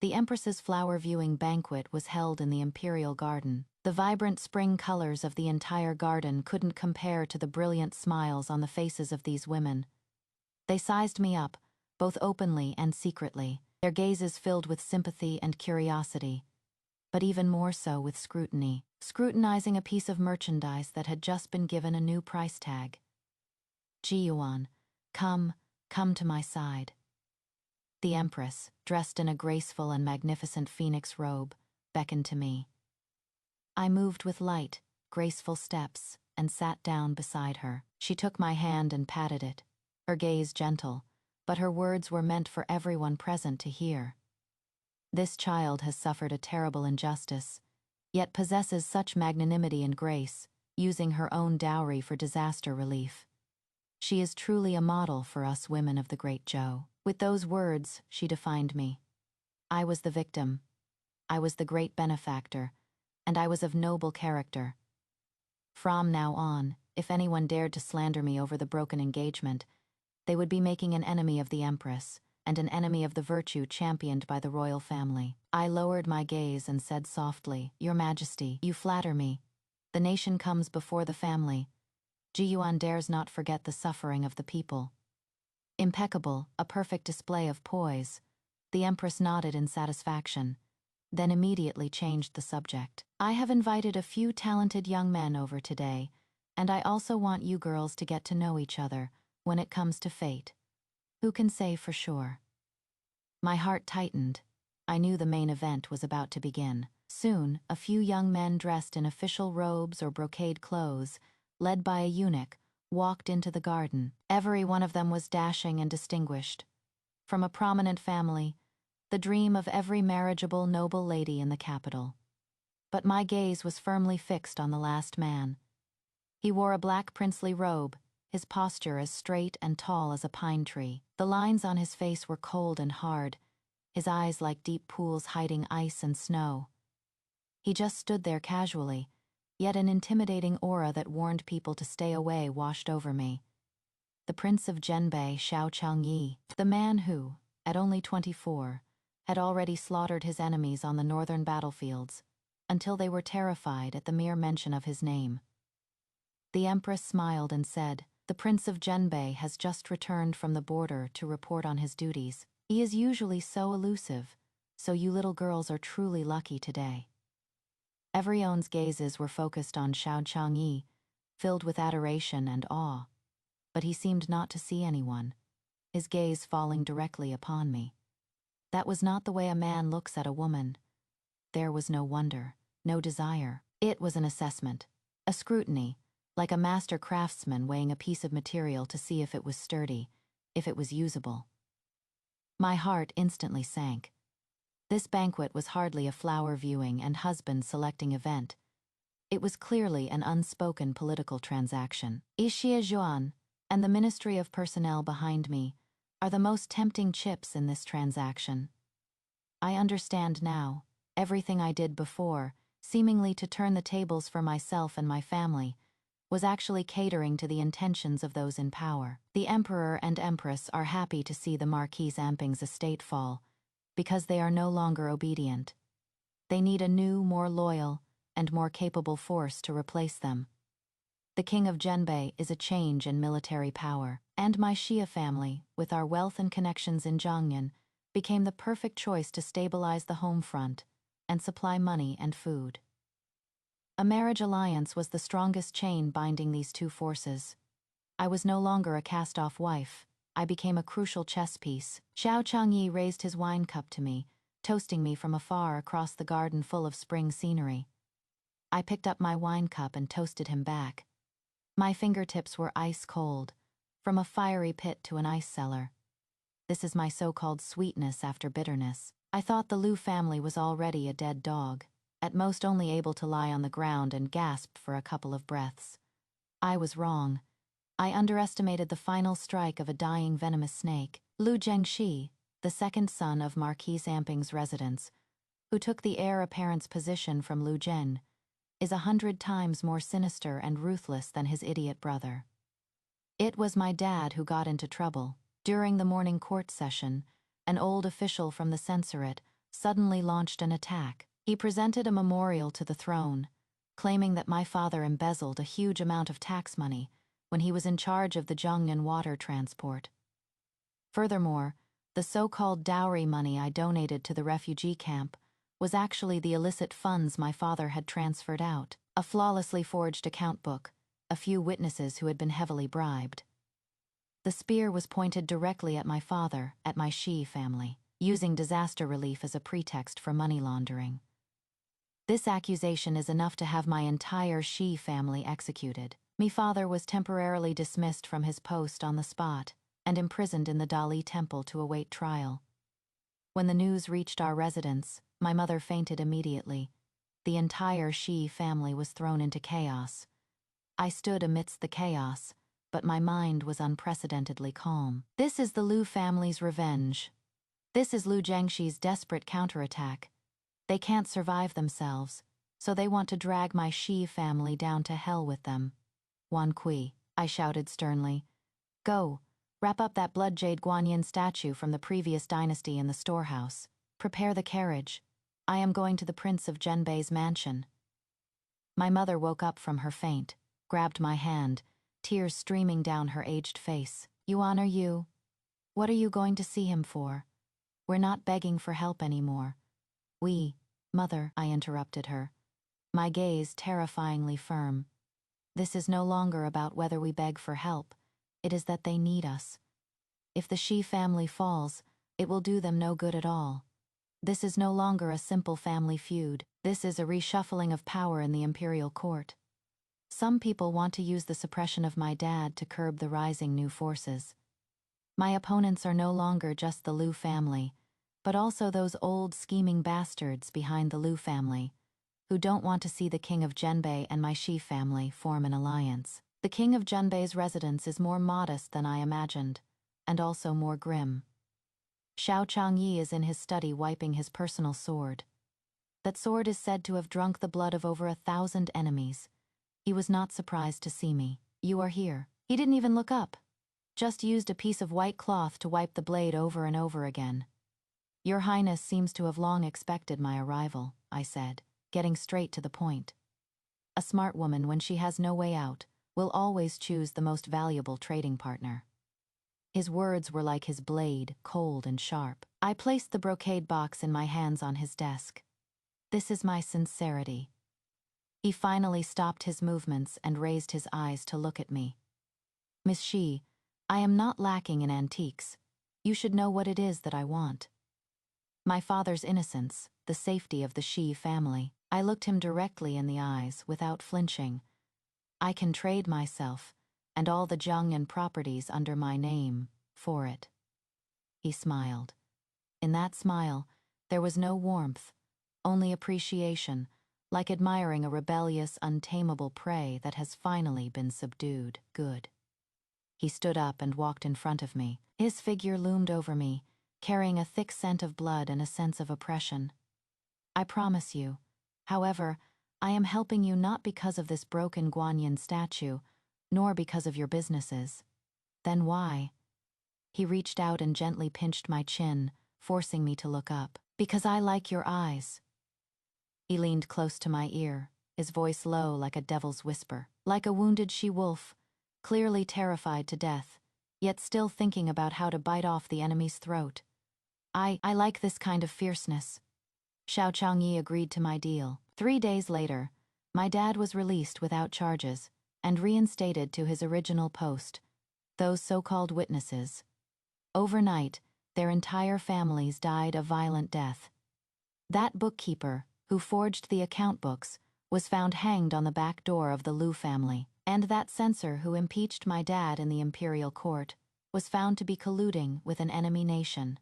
The Empress's flower viewing banquet was held in the Imperial garden. The vibrant spring colors of the entire garden couldn't compare to the brilliant smiles on the faces of these women. They sized me up, both openly and secretly, their gazes filled with sympathy and curiosity, but even more so with scrutiny, scrutinizing a piece of merchandise that had just been given a new price tag. "Ji Yuan, come to my side." The Empress, dressed in a graceful and magnificent phoenix robe, beckoned to me. I moved with light, graceful steps and sat down beside her. She took my hand and patted it, her gaze gentle, but her words were meant for everyone present to hear. This child has suffered a terrible injustice, yet possesses such magnanimity and grace, using her own dowry for disaster relief. She is truly a model for us women of the Great Zhou. With those words, she defined me. I was the victim. I was the great benefactor, and I was of noble character. From now on, if anyone dared to slander me over the broken engagement, they would be making an enemy of the Empress, and an enemy of the virtue championed by the royal family. I lowered my gaze and said softly, "Your Majesty, you flatter me. The nation comes before the family. Jiyuan dares not forget the suffering of the people." Impeccable, a perfect display of poise, the Empress nodded in satisfaction, then immediately changed the subject. "I have invited a few talented young men over today, and I also want you girls to get to know each other when it comes to fate. Who can say for sure?" My heart tightened. I knew the main event was about to begin. Soon, a few young men dressed in official robes or brocade clothes, led by a eunuch, walked into the garden. Every one of them was dashing and distinguished. From a prominent family, the dream of every marriageable noble lady in the capital. But my gaze was firmly fixed on the last man. He wore a black princely robe, his posture as straight and tall as a pine tree. The lines on his face were cold and hard, his eyes like deep pools hiding ice and snow. He just stood there casually, yet an intimidating aura that warned people to stay away washed over me. The Prince of Zhenbei, Xiao Changyi, the man who, at only 24, had already slaughtered his enemies on the northern battlefields, until they were terrified at the mere mention of his name. The Empress smiled and said, "The Prince of Zhenbei has just returned from the border to report on his duties. He is usually so elusive, so you little girls are truly lucky today." Everyone's gazes were focused on Xiao Changyi, filled with adoration and awe, but he seemed not to see anyone, his gaze falling directly upon me. That was not the way a man looks at a woman. There was no wonder, no desire. It was an assessment, a scrutiny, like a master craftsman weighing a piece of material to see if it was sturdy, if it was usable. My heart instantly sank. This banquet was hardly a flower viewing and husband selecting event. It was clearly an unspoken political transaction. Xie Zhuan and the Ministry of Personnel behind me are the most tempting chips in this transaction. I understand now, everything I did before, seemingly to turn the tables for myself and my family, was actually catering to the intentions of those in power. The Emperor and Empress are happy to see the Marquis Amping's estate fall, because they are no longer obedient. They need a new, more loyal, and more capable force to replace them. The King of Zhenbei is a change in military power, and my Xia family, with our wealth and connections in Zhangyan, became the perfect choice to stabilize the home front and supply money and food. A marriage alliance was the strongest chain binding these two forces. I was no longer a cast-off wife. I became a crucial chess piece. Xiao Changyi raised his wine cup to me, toasting me from afar across the garden full of spring scenery. I picked up my wine cup and toasted him back. My fingertips were ice cold, from a fiery pit to an ice cellar. This is my so-called sweetness after bitterness. I thought the Liu family was already a dead dog, at most only able to lie on the ground and gasp for a couple of breaths. I was wrong. I underestimated the final strike of a dying venomous snake. Lu Zhengxi, the second son of Marquis Amping's residence, who took the heir apparent's position from Lu Zhen, is 100 times more sinister and ruthless than his idiot brother. It was my dad who got into trouble. During the morning court session, an old official from the censorate suddenly launched an attack. He presented a memorial to the throne, claiming that my father embezzled a huge amount of tax money when he was in charge of the Zhongnan water transport. Furthermore, the so-called dowry money I donated to the refugee camp was actually the illicit funds my father had transferred out, a flawlessly forged account book, a few witnesses who had been heavily bribed. The spear was pointed directly at my father, at my Shi family, using disaster relief as a pretext for money laundering. This accusation is enough to have my entire Shi family executed. My father was temporarily dismissed from his post on the spot and imprisoned in the Dali temple to await trial. When the news reached our residence, my mother fainted immediately. The entire Shi family was thrown into chaos. I stood amidst the chaos, but my mind was unprecedentedly calm. This is the Lu family's revenge. This is Lu Jiangshi's desperate counterattack. They can't survive themselves, so they want to drag my Shi family down to hell with them. Wan Kui, I shouted sternly. Go, wrap up that blood jade Guanyin statue from the previous dynasty in the storehouse. Prepare the carriage. I am going to the Prince of Zhenbei's mansion. My mother woke up from her faint, grabbed my hand, tears streaming down her aged face. Yuan, are you? What are you going to see him for? We're not begging for help anymore. Mother, I interrupted her, my gaze terrifyingly firm. This is no longer about whether we beg for help. It is that they need us. If the Shi family falls, it will do them no good at all. This is no longer a simple family feud. This is a reshuffling of power in the Imperial court. Some people want to use the suppression of my dad to curb the rising new forces. My opponents are no longer just the Lu family, but also those old scheming bastards behind the Lu family, who don't want to see the King of Zhenbei and my Shi family form an alliance. The King of Zhenbei's residence is more modest than I imagined, and also more grim. Xiao Changyi is in his study wiping his personal sword. That sword is said to have drunk the blood of over 1,000 enemies. He was not surprised to see me. You are here. He didn't even look up. Just used a piece of white cloth to wipe the blade over and over again. Your Highness seems to have long expected my arrival, I said, getting straight to the point. A smart woman, when she has no way out, will always choose the most valuable trading partner. His words were like his blade, cold and sharp. I placed the brocade box in my hands on his desk. This is my sincerity. He finally stopped his movements and raised his eyes to look at me. Miss Shi, I am not lacking in antiques. You should know what it is that I want. My father's innocence, the safety of the Shi family. I looked him directly in the eyes without flinching. I can trade myself, and all the Zhengyan properties under my name, for it. He smiled. In that smile, there was no warmth, only appreciation, like admiring a rebellious, untamable prey that has finally been subdued. Good. He stood up and walked in front of me. His figure loomed over me, carrying a thick scent of blood and a sense of oppression. I promise you, however, I am helping you not because of this broken Guanyin statue, nor because of your businesses. Then why? He reached out and gently pinched my chin, forcing me to look up. Because I like your eyes. He leaned close to my ear, his voice low like a devil's whisper, like a wounded she-wolf, clearly terrified to death, yet still thinking about how to bite off the enemy's throat. I like this kind of fierceness. Xiao Changyi agreed to my deal. 3 days later, my dad was released without charges and reinstated to his original post, those so-called witnesses. Overnight, their entire families died a violent death. That bookkeeper, who forged the account books, was found hanged on the back door of the Lu family, and that censor who impeached my dad in the Imperial court was found to be colluding with an enemy nation,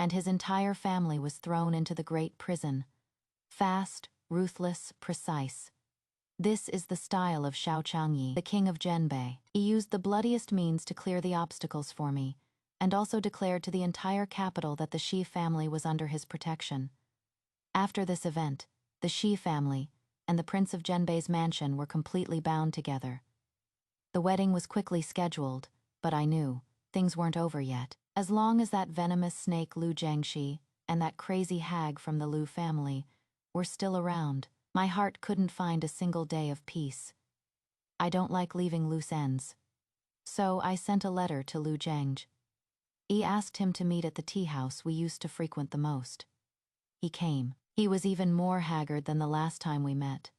and his entire family was thrown into the great prison. Fast, ruthless, precise. This is the style of Xiao Changyi, the king of Zhenbei. He used the bloodiest means to clear the obstacles for me, and also declared to the entire capital that the Shi family was under his protection. After this event, the Shi family and the Prince of Zhenbei's mansion were completely bound together. The wedding was quickly scheduled, but I knew things weren't over yet. As long as that venomous snake Lu Jiangshi and that crazy hag from the Lu family were still around, my heart couldn't find a single day of peace. I don't like leaving loose ends. So I sent a letter to Lu Jiangji. He asked him to meet at the tea house we used to frequent the most. He came. He was even more haggard than the last time we met.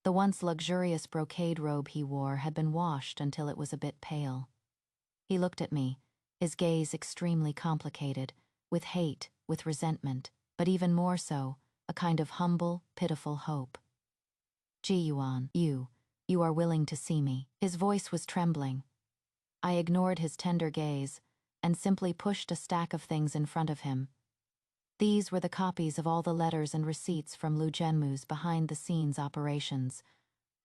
The once luxurious brocade robe he wore had been washed until it was a bit pale. He looked at me, his gaze extremely complicated, with hate, with resentment, but even more so, a kind of humble, pitiful hope. Ji-Yuan, you are willing to see me. His voice was trembling. I ignored his tender gaze and simply pushed a stack of things in front of him. These were the copies of all the letters and receipts from Lu Zhenmu's behind-the-scenes operations,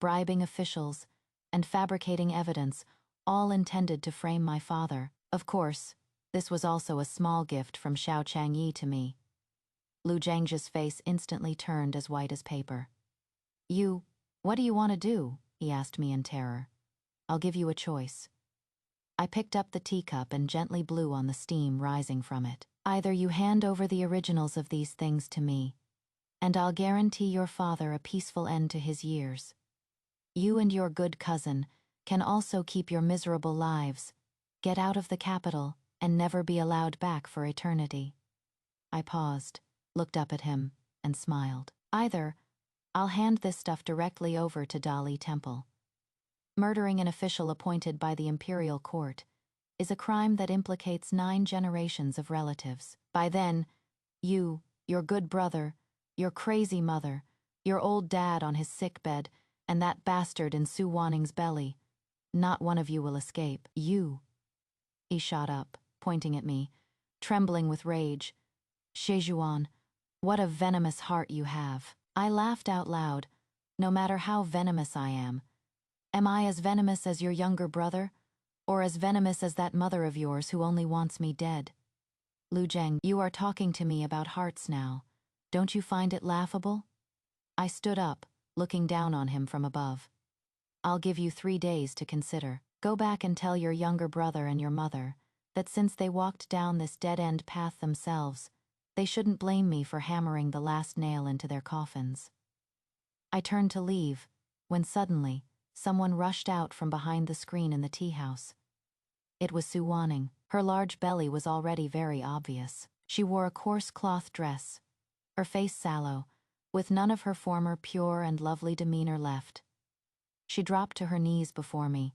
bribing officials and fabricating evidence, all intended to frame my father. Of course, this was also a small gift from Xiao Changyi to me. Lu Zhengzhi's face instantly turned as white as paper. What do you want to do? He asked me in terror. I'll give you a choice. I picked up the teacup and gently blew on the steam rising from it. Either you hand over the originals of these things to me, and I'll guarantee your father a peaceful end to his years. You and your good cousin can also keep your miserable lives, get out of the capital, and never be allowed back for eternity. I paused, looked up at him, and smiled. Either I'll hand this stuff directly over to Dali Temple. Murdering an official appointed by the Imperial court is a crime that implicates 9 generations of relatives. By then, you, your good brother, your crazy mother, your old dad on his sickbed, and that bastard in Su Wanning's belly, not one of you will escape. You. He shot up, pointing at me, trembling with rage. Zhejuan, what a venomous heart you have. I laughed out loud. No matter how venomous I am I as venomous as your younger brother? Or as venomous as that mother of yours who only wants me dead? Lu Zheng, you are talking to me about hearts now. Don't you find it laughable? I stood up, looking down on him from above. I'll give you 3 days to consider. Go back and tell your younger brother and your mother that since they walked down this dead-end path themselves, they shouldn't blame me for hammering the last nail into their coffins. I turned to leave, when suddenly, someone rushed out from behind the screen in the tea house. It was Su Wanning. Her large belly was already very obvious. She wore a coarse cloth dress, her face sallow, with none of her former pure and lovely demeanor left. She dropped to her knees before me,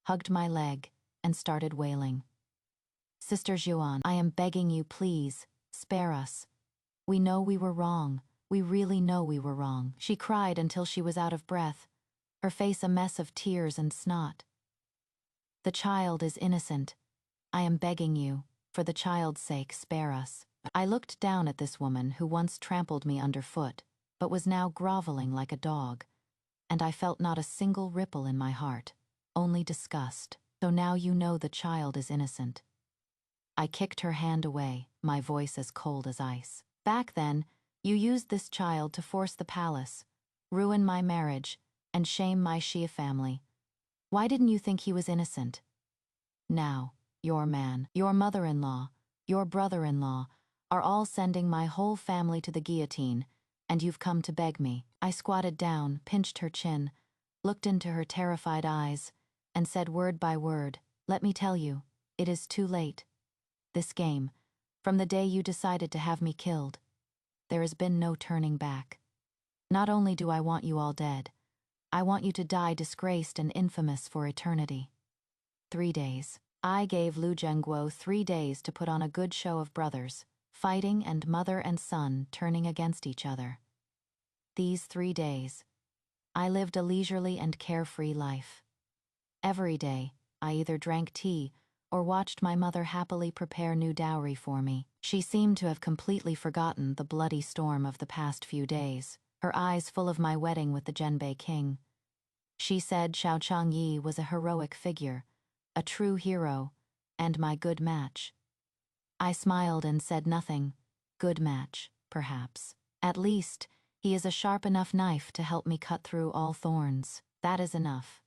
hugged my leg, and started wailing. Sister Zhuan, I am begging you, please, spare us. We know we were wrong. We really know we were wrong. She cried until she was out of breath, her face a mess of tears and snot. The child is innocent. I am begging you, for the child's sake, spare us. I looked down at this woman who once trampled me underfoot, but was now groveling like a dog, and I felt not a single ripple in my heart, only disgust. So now you know the child is innocent. I kicked her hand away, my voice as cold as ice. Back then, you used this child to force the palace, ruin my marriage, and shame my Xia family. Why didn't you think he was innocent? Now, your man, your mother-in-law, your brother-in-law are all sending my whole family to the guillotine, and you've come to beg me. I squatted down, pinched her chin, looked into her terrified eyes, and said word by word, let me tell you, it is too late. This game, from the day you decided to have me killed, there has been no turning back. Not only do I want you all dead, I want you to die disgraced and infamous for eternity. 3 days. I gave Lu Zhengguo 3 days to put on a good show of brothers, fighting and mother and son turning against each other. These 3 days, I lived a leisurely and carefree life. Every day, I either drank tea or watched my mother happily prepare new dowry for me. She seemed to have completely forgotten the bloody storm of the past few days, her eyes full of my wedding with the Zhenbei king. She said Xiao Changyi was a heroic figure, a true hero, and my good match. I smiled and said nothing. Good match, perhaps. At least, he is a sharp enough knife to help me cut through all thorns. That is enough.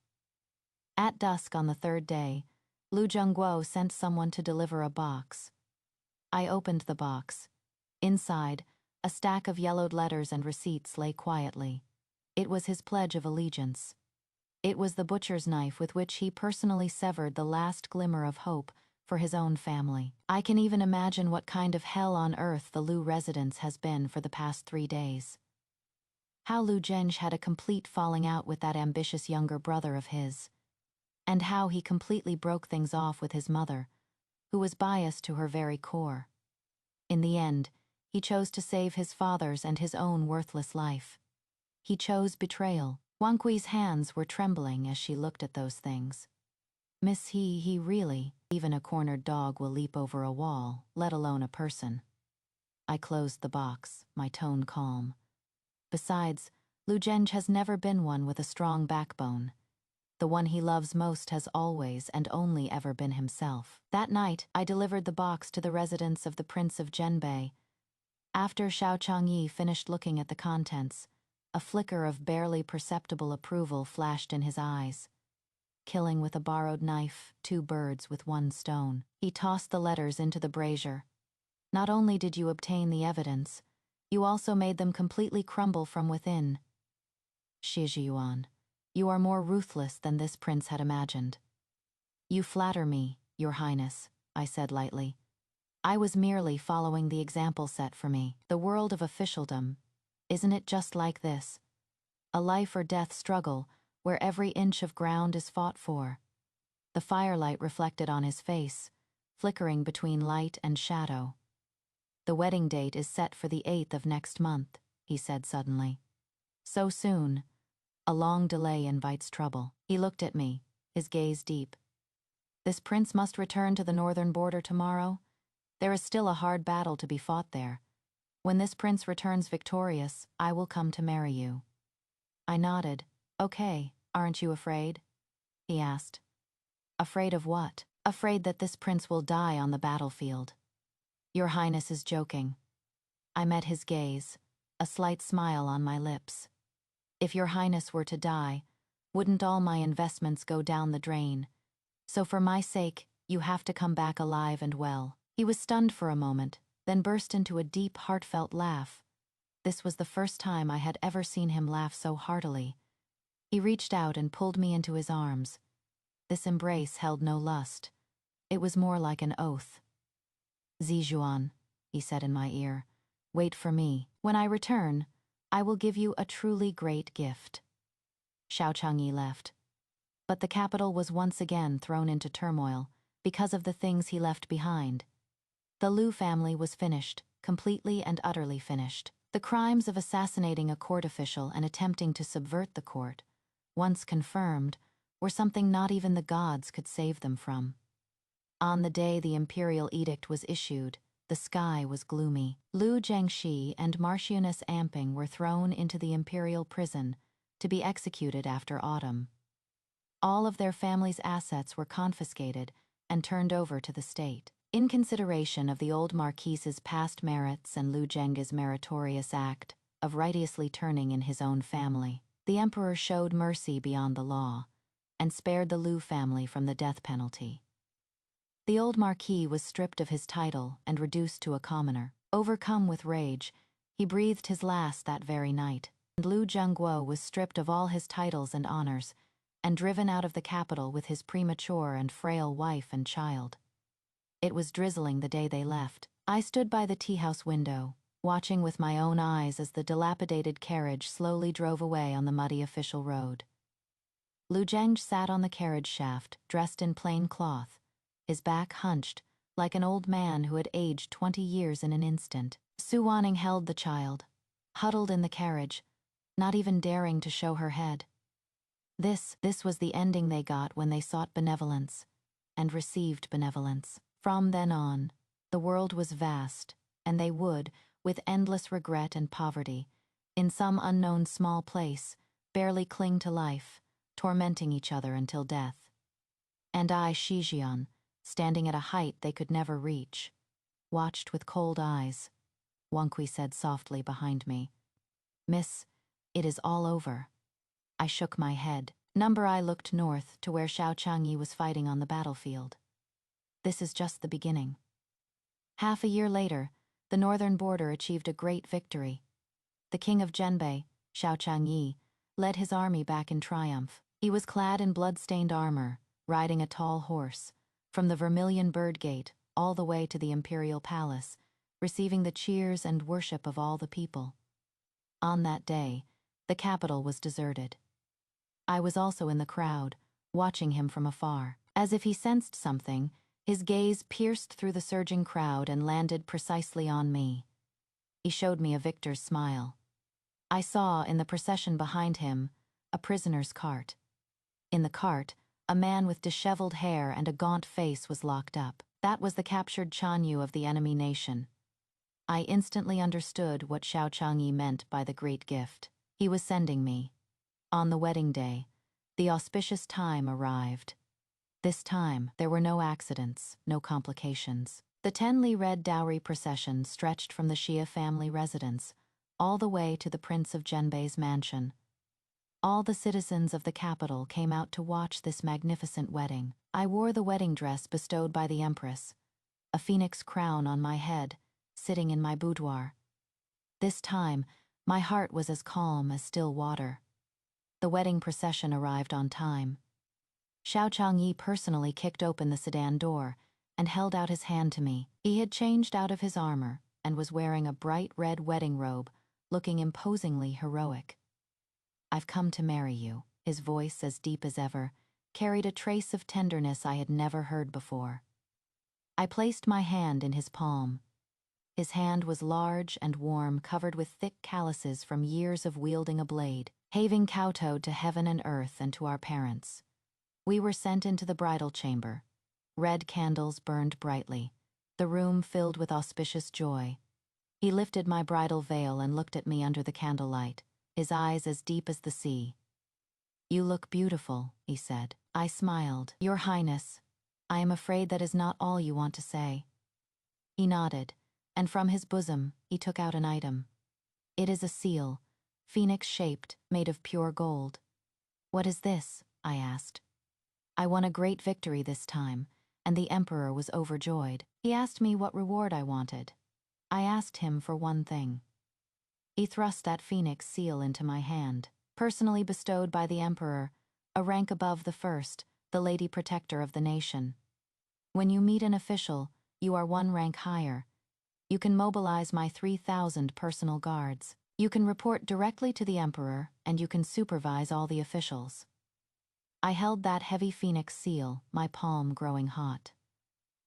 At dusk on the 3rd day, Lu Zhengguo sent someone to deliver a box. I opened the box. Inside, a stack of yellowed letters and receipts lay quietly. It was his pledge of allegiance. It was the butcher's knife with which he personally severed the last glimmer of hope for his own family. I can even imagine what kind of hell on earth the Lu residence has been for the past 3 days. How Lu Zhengzhi had a complete falling out with that ambitious younger brother of his. and how he completely broke things off with his mother, who was biased to her very core. In the end, he chose to save his father's and his own worthless life. He chose betrayal. Wang Kui's hands were trembling as she looked at those things. Miss he really, even a cornered dog will leap over a wall, let alone a person. I closed the box, my tone calm. Besides, Lu Zheng has never been one with a strong backbone. The one he loves most has always and only ever been himself. That night, I delivered the box to the residence of the Prince of Zhenbei. After Xiao Changyi finished looking at the contents, a flicker of barely perceptible approval flashed in his eyes. Killing with a borrowed knife, 2 birds with 1 stone. He tossed the letters into the brazier. Not only did you obtain the evidence, you also made them completely crumble from within. Shizhiyuan, you are more ruthless than this prince had imagined. You flatter me, Your Highness, I said lightly. I was merely following the example set for me. The world of officialdom, isn't it just like this? A life or death struggle where every inch of ground is fought for. The firelight reflected on his face, flickering between light and shadow. The wedding date is set for the 8th of next month, he said suddenly. So soon. A long delay invites trouble. He looked at me, his gaze deep. This prince must return to the northern border tomorrow. There is still a hard battle to be fought there. When this prince returns victorious, I will come to marry you. I nodded. Okay, aren't you afraid? He asked. Afraid of what? Afraid that this prince will die on the battlefield. Your Highness is joking. I met his gaze, a slight smile on my lips. If Your Highness were to die, wouldn't all my investments go down the drain? So for my sake, you have to come back alive and well. He was stunned for a moment, then burst into a deep, heartfelt laugh. This was the first time I had ever seen him laugh so heartily. He reached out and pulled me into his arms. This embrace held no lust. It was more like an oath. Zizhuan, he said in my ear, wait for me. When I return, I will give you a truly great gift. Xiao Changyi left. But the capital was once again thrown into turmoil because of the things he left behind. The Lu family was finished, completely and utterly finished. The crimes of assassinating a court official and attempting to subvert the court, once confirmed, were something not even the gods could save them from. On the day the Imperial edict was issued, the sky was gloomy. Lu Zhengxi and Marchioness Amping were thrown into the Imperial prison to be executed after autumn. All of their family's assets were confiscated and turned over to the state. In consideration of the old Marquise's past merits and Lu Zheng's meritorious act of righteously turning in his own family, the emperor showed mercy beyond the law and spared the Lu family from the death penalty. The old Marquis was stripped of his title and reduced to a commoner. Overcome with rage, he breathed his last that very night, and Lu Zhengguo was stripped of all his titles and honors and driven out of the capital with his premature and frail wife and child. It was drizzling the day they left. I stood by the tea-house window, watching with my own eyes as the dilapidated carriage slowly drove away on the muddy official road. Lu Zheng sat on the carriage shaft, dressed in plain cloth, his back hunched, like an old man who had aged 20 years in an instant. Su Wanning held the child, huddled in the carriage, not even daring to show her head. This was the ending they got when they sought benevolence, and received benevolence. From then on, the world was vast, and they would, with endless regret and poverty, in some unknown small place, barely cling to life, tormenting each other until death. And I, Shijian, standing at a height they could never reach, watched with cold eyes. Wang Kui said softly behind me, "Miss, it is all over." I shook my head. Number I looked north to where Xiao Changyi was fighting on the battlefield. This is just the beginning. Half a year later, the northern border achieved a great victory. The king of Zhenbei, Xiao Changyi, led his army back in triumph. He was clad in blood-stained armor, riding a tall horse, from the Vermilion Bird Gate all the way to the Imperial Palace, receiving the cheers and worship of all the people. On that day, the capital was deserted. I was also in the crowd, watching him from afar. As if he sensed something, his gaze pierced through the surging crowd and landed precisely on me. He showed me a victor's smile. I saw, in the procession behind him, a prisoner's cart. In the cart, a man with disheveled hair and a gaunt face was locked up. That was the captured Chanyu of the enemy nation. I instantly understood what Xiao Changyi meant by the great gift. He was sending me. On the wedding day, the auspicious time arrived. This time, there were no accidents, no complications. The 10 li red dowry procession stretched from the Xia family residence all the way to the Prince of Zhenbei's mansion. All the citizens of the capital came out to watch this magnificent wedding. I wore the wedding dress bestowed by the Empress, a phoenix crown on my head, sitting in my boudoir. This time, my heart was as calm as still water. The wedding procession arrived on time. Xiao Changyi personally kicked open the sedan door and held out his hand to me. He had changed out of his armor and was wearing a bright red wedding robe, looking imposingly heroic. "I've come to marry you." His voice, as deep as ever, carried a trace of tenderness I had never heard before. I placed my hand in his palm. His hand was large and warm, covered with thick calluses from years of wielding a blade, having kowtowed to heaven and earth and to our parents. We were sent into the bridal chamber. Red candles burned brightly, the room filled with auspicious joy. He lifted my bridal veil and looked at me under the candlelight, his eyes as deep as the sea. "You look beautiful," he said. I smiled. "Your Highness, I am afraid that is not all you want to say." He nodded, and from his bosom he took out an item. It is a seal, phoenix-shaped, made of pure gold. "What is this?" I asked. I won a great victory this time, and the Emperor was overjoyed. He asked me what reward I wanted. I asked him for one thing. He thrust that phoenix seal into my hand. "Personally bestowed by the Emperor, a rank above the first, the Lady Protector of the nation. When you meet an official, you are one rank higher. You can mobilize my 3,000 personal guards. You can report directly to the Emperor, and you can supervise all the officials." I held that heavy phoenix seal, my palm growing hot.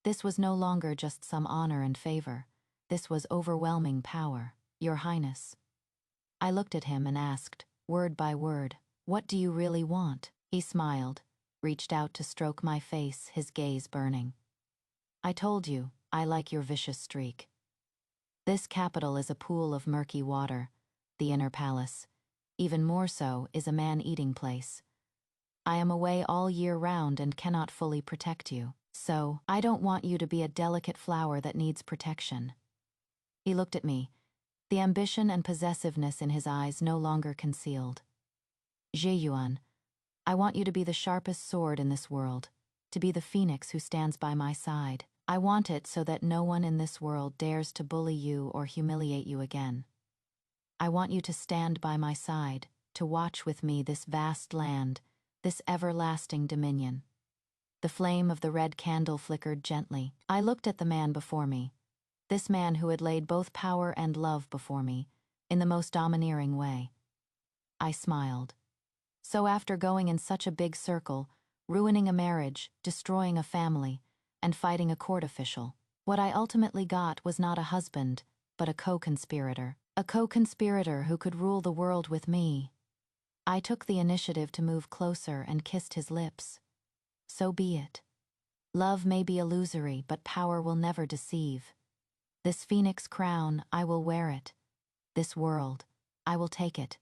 This was no longer just some honor and favor. This was overwhelming power. "Your Highness." I looked at him and asked, word by word, "What do you really want?" He smiled, reached out to stroke my face, his gaze burning. "I told you, I like your vicious streak. This capital is a pool of murky water. The inner palace, even more so, is a man-eating place. I am away all year round and cannot fully protect you. So, I don't want you to be a delicate flower that needs protection." He looked at me, the ambition and possessiveness in his eyes no longer concealed. "Zhiyuan, I want you to be the sharpest sword in this world, to be the phoenix who stands by my side. I want it so that no one in this world dares to bully you or humiliate you again. I want you to stand by my side, to watch with me this vast land, this everlasting dominion." The flame of the red candle flickered gently. I looked at the man before me, this man who had laid both power and love before me, in the most domineering way. I smiled. So after going in such a big circle, ruining a marriage, destroying a family, and fighting a court official, what I ultimately got was not a husband, but a co-conspirator. A co-conspirator who could rule the world with me. I took the initiative to move closer and kissed his lips. So be it. Love may be illusory, but power will never deceive. This phoenix crown, I will wear it. This world, I will take it.